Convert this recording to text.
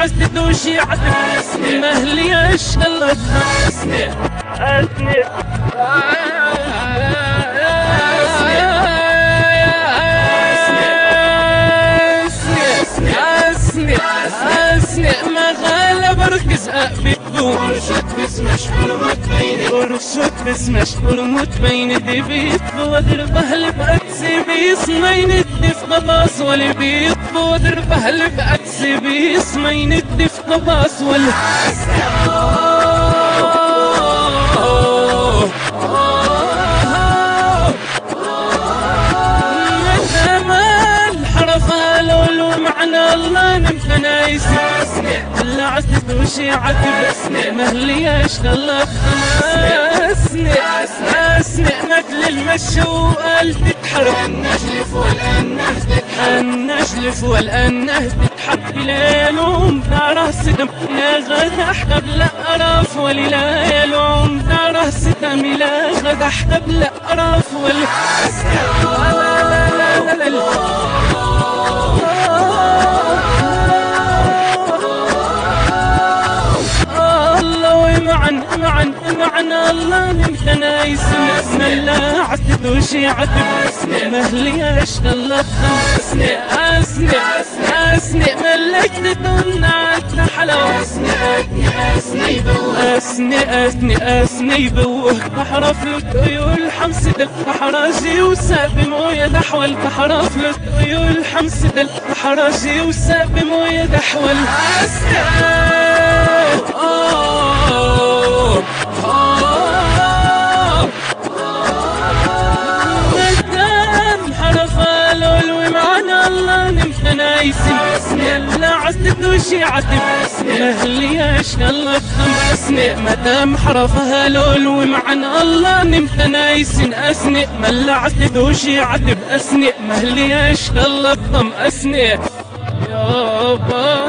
عزت دوشي عتب مهلي اشتغلت اسني اسني ما غالب اركز ابيضو ورشت بسمش حرمت بيني ورشت بسمش حرمت بيني دي بيت بودر بهل بأكسي بيسمين الدف قباص والي بيت بودر بهل بأكسي بيسمين الدف قباص والي معنى الله نمتنا يسمع اللي عزت وشي عتب مهلي اشتغلت اسنع مثل المشوقة تتحرك النجلف والأنه تتحب ليلوم داره ستم يا غدح قبل أراف ولي ليلوم داره ستم يا غدح قبل أراف ولي معنا الله نمتنا يسمع لا عتب وشي عتب مهلي اشتغلت اسني ملكت الدنيا حلوة اسني بوه بحرف الطيول حمس الحراجي وساب مويه دحوى البحرف الطيول حمس الحراجي وساب مويه دحوى لا عزت وشي عتب مهلي اشغلت اسنع مدام حرفها لول ومعن الله نمتنا يسن اسنع ملا عزت وشي عتب اسنع مهلي اشغلت اسنع يابا